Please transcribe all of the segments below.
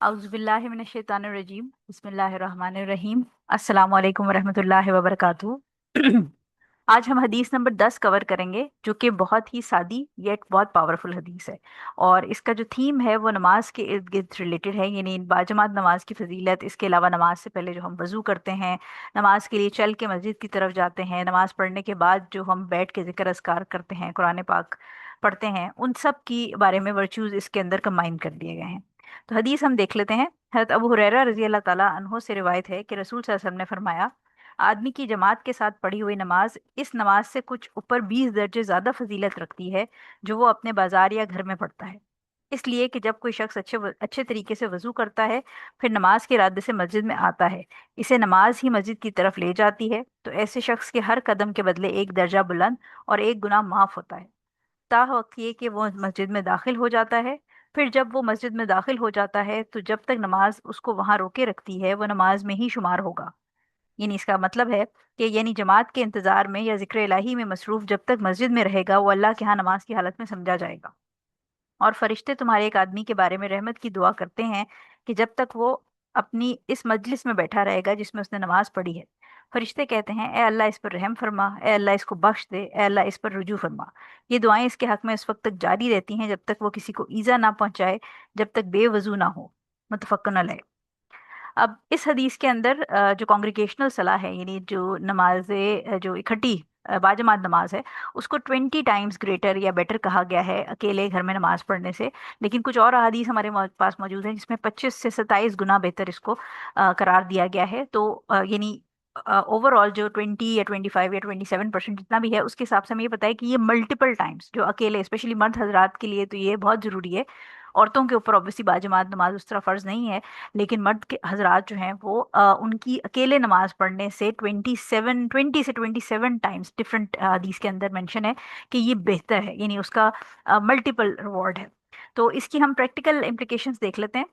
अऊज़ु बिल्लाहि मिनश शैतानिर रजीम बिस्मिल्लाहिर रहमानिर रहीम अस्सलामु अलैकुम वरहमतुल्लाहि वबरकातुहू। आज हम हदीस नंबर 10 कवर करेंगे, जो कि बहुत ही सादी येट बहुत पावरफुल हदीस है। और इसका जो थीम है वो नमाज के इर्द गिर्द रिलेटेड है, यानी बाजमात नमाज की फजीलत। इसके अलावा नमाज से पहले जो हम वज़ू करते हैं, नमाज के लिए चल के मस्जिद की तरफ जाते हैं, नमाज पढ़ने के बाद जो हम बैठ के जिक्र अस्कार करते हैं, कुरान पाक पढ़ते हैं, उन सब की बारे में वर्चूज इसके अंदर कंबाइन कर दिए गए हैं। तो हदीस हम देख लेते हैं। हज़रत अबू हुरैरा रजी अल्लाह ताला अन्हो से रिवायत है कि रसूल सल्लल्लाहु अलैहि वसल्लम ने फरमाया, आदमी की जमात के साथ पढ़ी हुई नमाज इस नमाज से कुछ ऊपर 20 दर्जे ज्यादा फजीलत रखती है, जो वो अपने बाजार या घर में पढ़ता है। इसलिए कि जब कोई शख्स अच्छे तरीके से वजू करता है, फिर नमाज के इरादे से मस्जिद में आता है, इसे नमाज ही मस्जिद की तरफ ले जाती है, तो ऐसे शख्स के हर कदम के बदले एक दर्जा बुलंद और एक गुनाह माफ होता है। ता वक्त ये कि वो मस्जिद में दाखिल हो जाता है। फिर जब वो मस्जिद में दाखिल हो जाता है, तो जब तक नमाज उसको वहां रोके रखती है, वो नमाज में ही शुमार होगा। यानी इसका मतलब है कि यानी जमात के इंतजार में या जिक्र इलाही में मसरूफ जब तक मस्जिद में रहेगा, वो अल्लाह के यहाँ नमाज की हालत में समझा जाएगा। और फरिश्ते तुम्हारे एक आदमी के बारे में रहमत की दुआ करते हैं कि जब तक वो अपनी इस मजलिस में बैठा रहेगा जिसमें उसने नमाज पढ़ी है। फरिश्ते कहते हैं, ए अल्लाह इस पर रहम फरमा, ए अल्लाह इसको बख्श दे, ए अल्लाह इस पर रुजू फरमा। ये दुआएं इसके हक में इस वक्त तक जारी रहती हैं जब तक वो किसी को ईजा ना पहुंचाए, जब तक बेवजू ना हो। मुतफक्कन अलैह। अब इस हदीस के अंदर जो कॉन्ग्रीगेशनल सलाह है, यानी जो नमाजें जो इकट्ठी बाजमात नमाज है, उसको 20 टाइम्स ग्रेटर या बेटर कहा गया है अकेले घर में नमाज पढ़ने से। लेकिन कुछ और अहादीस हमारे पास मौजूद हैं जिसमें 25 से 27 गुना बेहतर इसको करार दिया गया है। तो यानी ओवरऑल जो 20 या 25 या 27% जितना भी है, उसके हिसाब से हमें ये पता है कि ये मल्टीपल टाइम्स जो अकेले, स्पेशली मर्द हजरात के लिए तो ये बहुत जरूरी है। औरतों के ऊपर ऑब्वियसली बाजमात नमाज उस तरह फर्ज नहीं है, लेकिन मर्द के हजरात जो हैं वो उनकी अकेले नमाज पढ़ने से 20 से 27 टाइम्स डिफरेंट हदीस के अंदर मेंशन है कि ये बेहतर है, यानी उसका मल्टीपल रिवॉर्ड है। तो इसकी हम प्रैक्टिकल इम्प्लीकेशंस देख लेते हैं।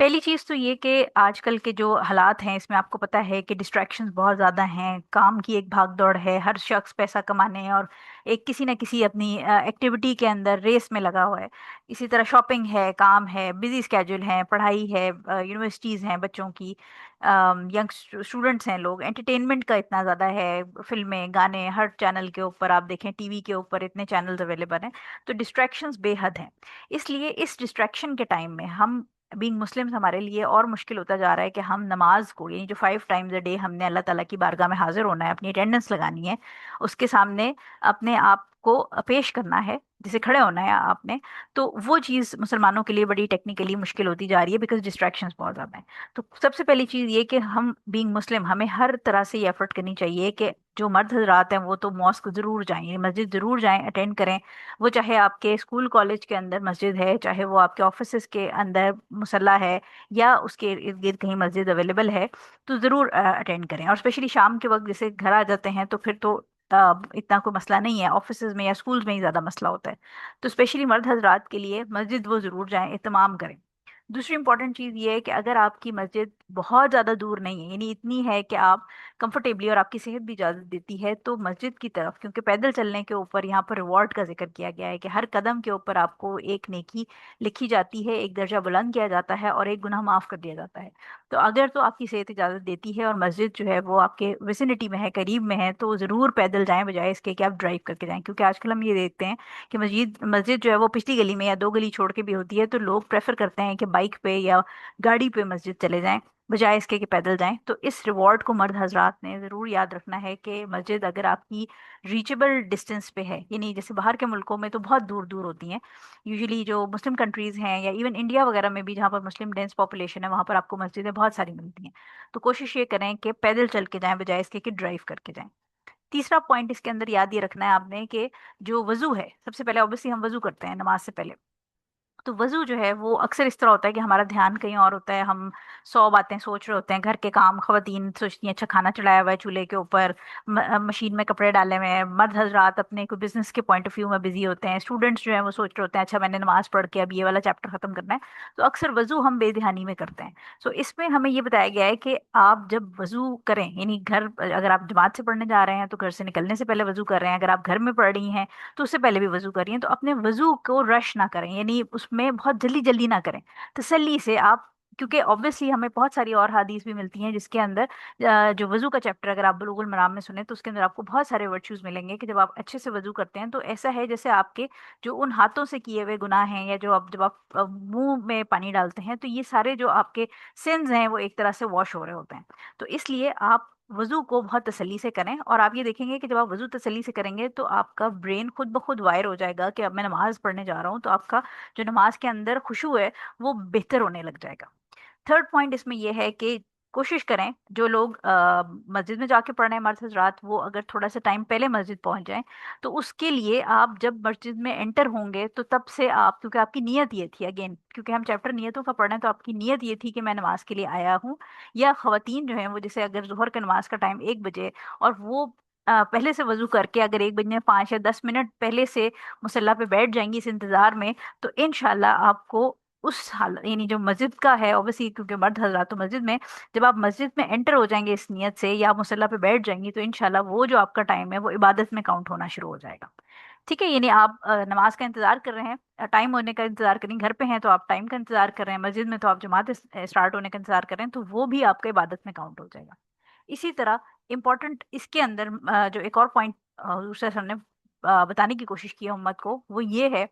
पहली चीज तो ये कि आजकल के जो हालात हैं, इसमें आपको पता है कि डिस्ट्रैक्शंस बहुत ज़्यादा हैं, काम की एक भाग दौड़ है, हर शख्स पैसा कमाने और एक किसी न किसी अपनी एक्टिविटी के अंदर रेस में लगा हुआ है। इसी तरह शॉपिंग है, काम है, बिजी स्केड्यूल है, पढ़ाई है, यूनिवर्सिटीज़ हैं बच्चों की, यंग स्टूडेंट्स हैं, लोग एंटरटेनमेंट का इतना ज़्यादा है, फिल्में गाने हर चैनल के ऊपर आप देखें, टीवी के ऊपर इतने चैनल्स अवेलेबल हैं। तो डिस्ट्रैक्शंस बेहद हैं। इसलिए इस डिस्ट्रैक्शन के टाइम में हम बीइंग मुस्लिम्स हमारे लिए और मुश्किल होता जा रहा है कि हम नमाज को, यानी जो 5 टाइम्स अ डे हमने अल्लाह ताला की बारगाह में हाजिर होना है, अपनी अटेंडेंस लगानी है, उसके सामने अपने आप को पेश करना है, जिसे खड़े होना है आपने। तो वो चीज़ मुसलमानों के लिए बड़ी टेक्निकली मुश्किल होती जा रही है, बिकॉज डिस्ट्रैक्शंस बहुत ज़्यादा हैं। तो सबसे पहली चीज़ ये कि हम बीइंग मुस्लिम हमें हर तरह से ये एफर्ट करनी चाहिए कि जो मर्द हजरात हैं वो तो मॉस्क ज़रूर जाएं, यानी मस्जिद ज़रूर जाएं, अटेंड करें। वो चाहे आपके स्कूल कॉलेज के अंदर मस्जिद है, चाहे वो आपके ऑफिस के अंदर मुसल्ला है, या उसके इर्द गिर्द कहीं मस्जिद अवेलेबल है, तो ज़रूर अटेंड करें। और स्पेशली शाम के वक्त जैसे घर आ जाते हैं तो फिर तो इतना कोई मसला नहीं है, ऑफिस में या स्कूल्स में ही ज़्यादा मसला होता है। तो स्पेशली मर्द हजरात के लिए मस्जिद वो ज़रूर जाएं, इत्माम करें। दूसरी इंपॉर्टेंट चीज़ ये है कि अगर आपकी मस्जिद बहुत ज़्यादा दूर नहीं है, यानी इतनी है कि आप कंफर्टेबली और आपकी सेहत भी इजाज़त देती है, तो मस्जिद की तरफ, क्योंकि पैदल चलने के ऊपर यहाँ पर रिवॉर्ड का जिक्र किया गया है कि हर कदम के ऊपर आपको एक नेकी लिखी जाती है, एक दर्जा बुलंद किया जाता है और एक गुनाह माफ़ कर दिया जाता है। तो अगर तो आपकी सेहत इजाज़त देती है और मस्जिद जो है वो आपके विसिनिटी में है, करीब में है, तो ज़रूर पैदल जाएं बजाय इसके कि आप ड्राइव करके जाएं। क्योंकि आजकल हम ये देखते हैं कि मस्जिद मस्जिद जो है वो पिछली गली में या दो गली छोड़ के भी होती है, तो लोग प्रेफर करते हैं कि बाइक पे या गाड़ी पे मस्जिद चले जाएं बजाय इसके कि पैदल जाएं। तो इस रिवॉर्ड को मर्द हजरात ने ज़रूर याद रखना है कि मस्जिद अगर आपकी रीचेबल डिस्टेंस पे है, यानी जैसे बाहर के मुल्कों में तो बहुत दूर दूर होती हैं, यूजुअली जो मुस्लिम कंट्रीज़ हैं या इवन इंडिया वगैरह में भी जहाँ पर मुस्लिम डेंस पॉपुलेशन है, वहाँ पर आपको मस्जिदें बहुत सारी मिलती हैं। तो कोशिश ये करें कि पैदल चल के जाएं बजाय इसके कि ड्राइव करके जाएं। तीसरा पॉइंट इसके अंदर याद ये रखना है आपने कि जो वजू है, सबसे पहले ऑब्वियसली हम वजू करते हैं नमाज से पहले। तो वजू जो है वो अक्सर इस तरह होता है कि हमारा ध्यान कहीं और होता है, हम 100 बातें सोच रहे होते हैं, घर के काम, खवातीन सोचती हैं अच्छा खाना चढ़ाया हुआ है चूल्हे के ऊपर, मशीन में कपड़े डाले हुए हैं, मर्द हजरात अपने कोई बिजनेस के पॉइंट ऑफ व्यू में बिजी होते हैं, स्टूडेंट्स जो है वो सोच रहे होते हैं अच्छा मैंने नमाज पढ़ के अब ये वाला चैप्टर खत्म करना है। तो अक्सर वजू हम बेध्यानी में करते हैं। सो इसमें हमें ये बताया गया है कि आप जब वजू करें, यानी घर अगर आप जमात से पढ़ने जा रहे हैं तो घर से निकलने से पहले वजू कर रहे हैं, अगर आप घर में पढ़ रही हैं तो उससे पहले भी वजू करिए, तो अपने वजू को रश ना करें, यानी उसमें میں بہت جلدی جلدی نہ کریں، تسلی سے آپ، کیونکہ آبویسلی ہمیں بہت ساری اور حدیث بھی ملتی ہیں جس کے اندر جو وضو کا چیپٹر اگر آپ بلوغ المرام میں سنیں تو اس کے اندر آپ کو بہت سارے ورچوز ملیں گے کہ جب آپ اچھے سے وضو کرتے ہیں تو ایسا ہے جیسے آپ کے جو ان ہاتھوں سے کیے ہوئے گناہ ہیں، یا جو آپ جب آپ منہ میں پانی ڈالتے ہیں تو یہ سارے جو آپ کے سنز ہیں وہ ایک طرح سے واش ہو رہے ہوتے ہیں. تو اس لیے آپ وضو کو بہت تسلی سے کریں، اور آپ یہ دیکھیں گے کہ جب آپ وضو تسلی سے کریں گے تو آپ کا برین خود بخود وائر ہو جائے گا کہ اب میں نماز پڑھنے جا رہا ہوں، تو آپ کا جو نماز کے اندر خشوع ہے وہ بہتر ہونے لگ جائے گا. تھرڈ پوائنٹ اس میں یہ ہے کہ کوشش کریں جو لوگ مسجد میں جا کے پڑھ رہے ہیں مرد حضرات، وہ اگر تھوڑا سا ٹائم پہلے مسجد پہنچ جائیں تو اس کے لیے آپ جب مسجد میں انٹر ہوں گے تو تب سے آپ، کیونکہ آپ کی نیت یہ تھی، اگین کیونکہ ہم چیپٹر نیتوں کا پڑھ رہے ہیں تو آپ کی نیت یہ تھی کہ میں نماز کے لیے آیا ہوں. یا خواتین جو ہیں وہ جیسے اگر ظہر کے نماز کا ٹائم 1 بجے اور وہ پہلے سے وضو کر کے اگر 1 بجنے 5 یا 10 منٹ پہلے سے مصلی پہ بیٹھ جائیں گی اس انتظار میں، تو انشاءاللہ آپ کو اس حال یعنی جو مسجد کا ہے اوبیسلی کیونکہ مرد حضرات تو مسجد میں، جب آپ مسجد میں انٹر ہو جائیں گے اس نیت سے یا مصلی پہ بیٹھ جائیں گی تو انشاءاللہ وہ جو آپ کا ٹائم ہے وہ عبادت میں کاؤنٹ ہونا شروع ہو جائے گا. ٹھیک ہے، یعنی آپ نماز کا انتظار کر رہے ہیں، ٹائم ہونے کا انتظار کریں، گھر پہ ہیں تو آپ ٹائم کا انتظار کر رہے ہیں، مسجد میں تو آپ جماعت اسٹارٹ ہونے کا انتظار کر رہے ہیں، تو وہ بھی آپ کا عبادت میں کاؤنٹ ہو جائے گا. اسی طرح امپورٹنٹ اس کے اندر جو ایک اور پوائنٹ حضور صلی اللہ علیہ وسلم نے بتانے کی کوشش کی ہے امت کو، وہ یہ ہے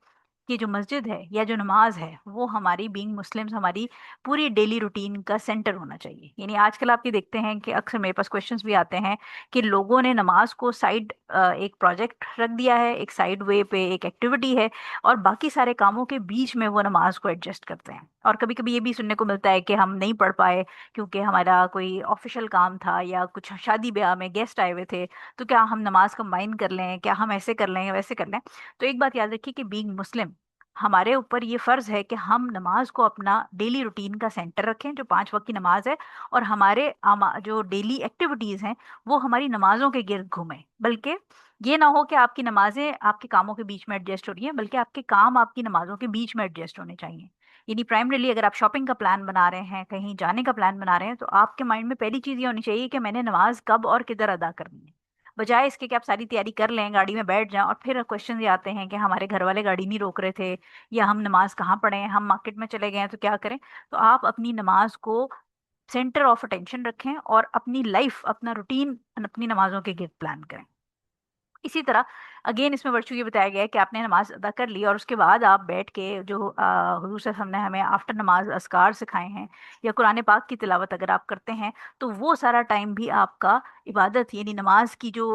کہ جو مسجد ہے یا جو نماز ہے وہ ہماری بینگ مسلمز ہماری پوری ڈیلی روٹین کا سینٹر ہونا چاہیے. یعنی آج کل آپ یہ دیکھتے ہیں کہ اکثر میرے پاس کوشچنس بھی آتے ہیں کہ لوگوں نے نماز کو سائڈ ایک پروجیکٹ رکھ دیا ہے، ایک سائڈ وے پہ ایک ایکٹیویٹی ہے، اور باقی سارے کاموں کے بیچ میں وہ نماز کو ایڈجسٹ کرتے ہیں. اور کبھی کبھی یہ بھی سننے کو ملتا ہے کہ ہم نہیں پڑھ پائے کیونکہ ہمارا کوئی آفیشیل کام تھا یا کچھ شادی بیاہ میں گیسٹ آئے ہوئے تھے، تو کیا ہم نماز کمبائن کر لیں، کیا ہم ایسے کر لیں یا ویسے کر لیں. تو ایک بات یاد رکھیے کہ بینگ مسلم ہمارے اوپر یہ فرض ہے کہ ہم نماز کو اپنا ڈیلی روٹین کا سینٹر رکھیں جو 5 وقت کی نماز ہے، اور ہمارے جو ڈیلی ایکٹیویٹیز ہیں وہ ہماری نمازوں کے گرد گھومیں. بلکہ یہ نہ ہو کہ آپ کی نمازیں آپ کے کاموں کے بیچ میں ایڈجسٹ ہو رہی ہیں، بلکہ آپ کے کام آپ کی نمازوں کے بیچ میں ایڈجسٹ ہونے چاہیے. یعنی پرائمریلی اگر آپ شاپنگ کا پلان بنا رہے ہیں، کہیں جانے کا پلان بنا رہے ہیں، تو آپ کے مائنڈ میں پہلی چیز یہ ہونی چاہیے کہ میں نے نماز کب اور کدھر ادا کرنی ہے، بجائے اس کے کہ آپ ساری تیاری کر لیں، گاڑی میں بیٹھ جائیں اور پھر کوشچن یہ آتے ہیں کہ ہمارے گھر والے گاڑی نہیں روک رہے تھے، یا ہم نماز کہاں پڑھیں، ہم مارکیٹ میں چلے گئے ہیں تو کیا کریں. تو آپ اپنی نماز کو سینٹر آف اٹینشن رکھیں اور اپنی لائف، اپنا روٹین اپنی نمازوں کے گرد پلان کریں. اسی طرح اگین اس میں ورچو یہ بتایا گیا ہے کہ آپ نے نماز ادا کر لی اور اس کے بعد آپ بیٹھ کے جو حضور صلی اللہ علیہ وسلم نے ہمیں آفٹر نماز اذکار سکھائے ہیں یا قرآن پاک کی تلاوت اگر آپ کرتے ہیں تو وہ سارا ٹائم بھی آپ کا عبادت یعنی نماز کی جو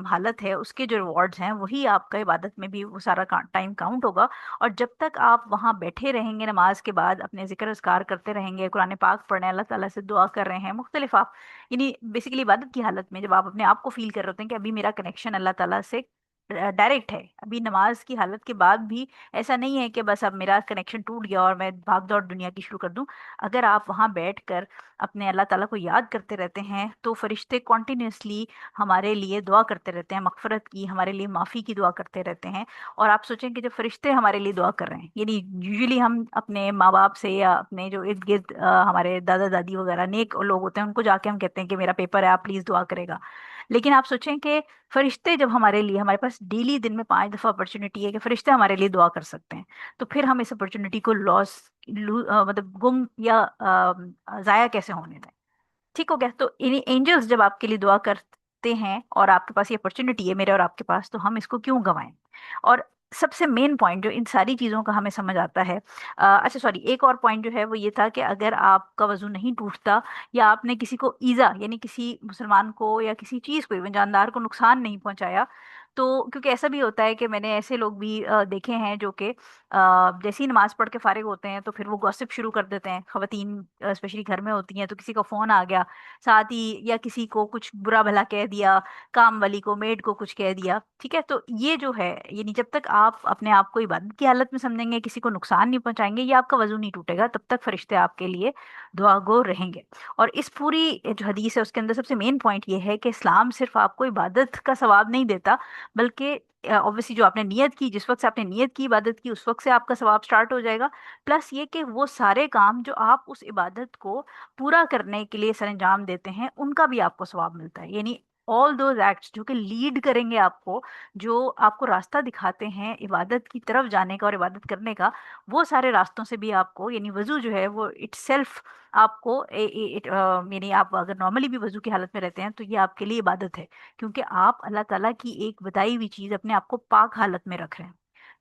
حالت ہے اس کے جو ریوارڈز ہیں وہی آپ کا عبادت میں بھی وہ سارا ٹائم کاؤنٹ ہوگا. اور جب تک آپ وہاں بیٹھے رہیں گے نماز کے بعد اپنے ذکر اذکار کرتے رہیں گے، قرآن پاک پڑھ رہے ہیں، اللہ تعالیٰ سے دعا کر رہے ہیں، مختلف آپ یعنی بیسیکلی عبادت کی حالت میں جب آپ اپنے آپ کو فیل کر رہے ہوتے ہیں کہ ابھی میرا کنیکشن اللہ تعالیٰ سے ڈائریکٹ ہے، ابھی نماز کی حالت کے بعد بھی ایسا نہیں ہے کہ بس اب میرا کنیکشن ٹوٹ گیا اور میں بھاگ دوڑ دنیا کی شروع کر دوں. اگر آپ وہاں بیٹھ کر اپنے اللہ تعالیٰ کو یاد کرتے رہتے ہیں تو فرشتے کنٹینیوسلی ہمارے لیے دعا کرتے رہتے ہیں، مغفرت کی، ہمارے لیے معافی کی دعا کرتے رہتے ہیں. اور آپ سوچیں کہ جب فرشتے ہمارے لیے دعا کر رہے ہیں، یعنی یوزلی ہم اپنے ماں باپ سے یا اپنے جو ارد گرد ہمارے دادا دادی وغیرہ نیک لوگ ہوتے ہیں ان کو جا کے ہم کہتے ہیں کہ میرا پیپر ہے آپ پلیز دعا کرے گا. لیکن آپ سوچیں کہ فرشتے جب ہمارے لیے، ہمارے پاس ڈیلی دن میں 5 دفعہ اپرچونیٹی ہے کہ فرشتے ہمارے لیے دعا کر سکتے ہیں، تو پھر ہم اس اپرچونیٹی کو مطلب گم یا ضائع کیسے ہونے دیں. ٹھیک ہو گیا. تو اینجلس جب آپ کے لیے دعا کرتے ہیں اور آپ کے پاس یہ اپرچونیٹی ہے میرے اور آپ کے پاس، تو ہم اس کو کیوں گنوائیں. اور سب سے مین پوائنٹ جو ان ساری چیزوں کا ہمیں سمجھ آتا ہے، اچھا سوری ایک اور پوائنٹ جو ہے وہ یہ تھا کہ اگر آپ کا وضو نہیں ٹوٹتا یا آپ نے کسی کو ایزا یعنی کسی مسلمان کو یا کسی چیز کو ایون جاندار کو نقصان نہیں پہنچایا، تو کیونکہ ایسا بھی ہوتا ہے کہ میں نے ایسے لوگ بھی دیکھے ہیں جو کہ جیسے ہی نماز پڑھ کے فارغ ہوتے ہیں تو پھر وہ گوسپ شروع کر دیتے ہیں. خواتین اسپیشلی گھر میں ہوتی ہیں تو کسی کا فون آ گیا ساتھ ہی، یا کسی کو کچھ برا بھلا کہہ دیا، کام والی کو میڈ کو کچھ کہہ دیا. ٹھیک ہے، تو یہ جو ہے یعنی جب تک آپ اپنے آپ کو عبادت کی حالت میں سمجھیں گے، کسی کو نقصان نہیں پہنچائیں گے یا آپ کا وضو نہیں ٹوٹے گا، تب تک فرشتے آپ کے لیے دعا گو رہیں گے. اور اس پوری جو حدیث ہے اس کے اندر سب سے مین پوائنٹ یہ ہے کہ اسلام صرف آپ کو عبادت کا ثواب نہیں دیتا، بلکہ obviously جو آپ نے نیت کی، جس وقت سے آپ نے نیت کی عبادت کی اس وقت سے آپ کا ثواب سٹارٹ ہو جائے گا. پلس یہ کہ وہ سارے کام جو آپ اس عبادت کو پورا کرنے کے لیے سر انجام دیتے ہیں ان کا بھی آپ کو ثواب ملتا ہے. یعنی ऑल दोज एक्ट्स जो कि लीड करेंगे आपको, जो आपको रास्ता दिखाते हैं इबादत की तरफ जाने का और इबादत करने का, वो सारे रास्तों से भी आपको, यानी वजू जो है वो इट सेल्फ आपको यानी आप अगर नॉर्मली भी वजू की हालत में रहते हैं तो ये आपके लिए इबादत है, क्योंकि आप अल्लाह ताला की एक बताई हुई चीज़ अपने आप को पाक हालत में रख रहे हैं।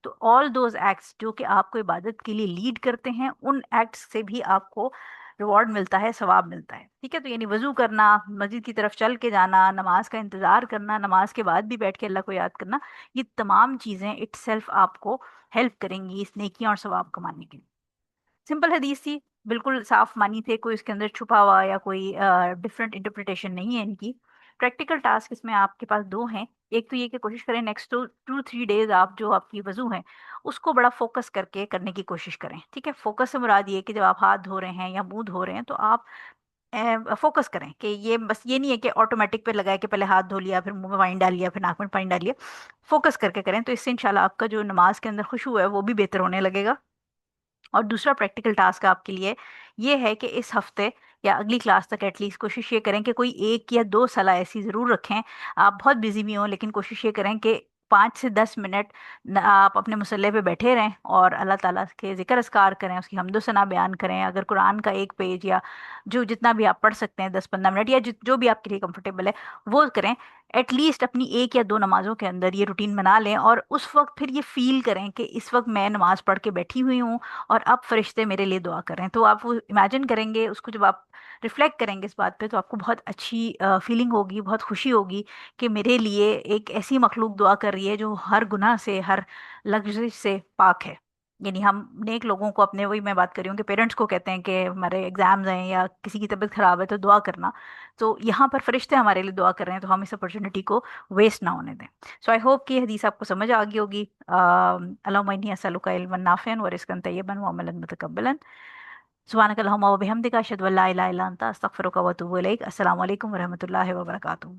तो ऑल दोज एक्ट्स जो कि आपको इबादत के लिए लीड करते हैं, उन एक्ट्स से भी आपको रिवॉर्ड मिलता है, सवाब मिलता है। ठीक है, तो यानी वजू करना, मस्जिद की तरफ चल के जाना, नमाज का इंतजार करना, नमाज के बाद भी बैठ के अल्लाह को याद करना, ये तमाम चीज़ें इट सेल्फ आपको हेल्प करेंगी इस नेकियां और सवाब कमाने के लिए। सिंपल हदीस थी, बिल्कुल साफ मानी थे, कोई इसके अंदर छुपा हुआ या कोई डिफरेंट इंटरप्रिटेशन नहीं है इनकी। प्रैक्टिकल टास्क इसमें आपके पास दो हैं। एक तो ये कि कोशिश करें नेक्स्ट 2-3 डेज आप जो आपकी वजू है उसको बड़ा फोकस करके करने की कोशिश करें। ठीक है, फोकस से मुराद ये कि जब आप हाथ धो रहे हैं या मुंह धो रहे हैं तो आप फोकस करें कि ये बस ये नहीं है कि ऑटोमेटिक पे लगाए कि पहले हाथ धो लिया फिर मुंह में पानी डाल लिया फिर नाक में पानी डाल लिया। फोकस करके करें, तो इससे इंशाल्लाह आपका जो नमाज के अंदर खुशू है वो भी बेहतर होने लगेगा। और दूसरा प्रैक्टिकल टास्क आपके लिए ये है कि इस हफ्ते या अगली क्लास तक एटलीस्ट कोशिश ये करें कि कोई 1 या 2 सलाह ऐसी ज़रूर रखें। आप बहुत बिजी भी हों लेकिन कोशिश ये करें कि 5 से 10 मिनट आप अपने मुसल्ले पे बैठे रहें और अल्लाह ताला के ज़िक्र अस्कार करें, उसकी हम्दो सना बयान करें। अगर कुरान का एक पेज या जो जितना भी आप पढ़ सकते हैं 10-15 मिनट या जो भी आपके लिए कंफर्टेबल है वो करें। एटलीस्ट अपनी 1 या 2 नमाजों के अंदर ये रूटीन बना लें और उस वक्त फिर ये फील करें कि इस वक्त मैं नमाज पढ़ के बैठी हुई हूँ और अब फरिश्ते मेरे लिए दुआ कर रहे हैं। तो आप वो इमेजिन करेंगे उसको, जब आप रिफ्लेक्ट करेंगे इस बात पे तो आपको बहुत अच्छी फीलिंग होगी, बहुत खुशी होगी कि मेरे लिए एक ऐसी मखलूक दुआ कर रही है जो हर गुनाह से, हर लग्जरी से पाक है। यानी हम नेक लोगों को, अपने, वही मैं बात कर रही हूँ कि पेरेंट्स को कहते हैं कि हमारे एग्जाम्स हैं या किसी की तबीयत खराब है तो दुआ करना, तो यहाँ पर फरिश्ते हमारे लिए दुआ कर रहे हैं, तो हम इस अपॉर्चुनिटी को वेस्ट ना होने दें। सो आई होप कि ये हदीस आपको समझ आ गई होगी। अल्लाहुम्मा इन्नी अस्सअलुका इल्मन नाफ़िअन व रिज़्क़न तय्यबन व अमलन मुतक़ब्बलन। सुब्हानक अल्लाहुम्मा व बिहम्दिका अशहदु अल्ला इलाहा इल्ला अंता अस्तगफिरुका व अतूबु इलैक। अस्सलामु अलैकुम व रहमतुल्लाहि व बरकातुहू।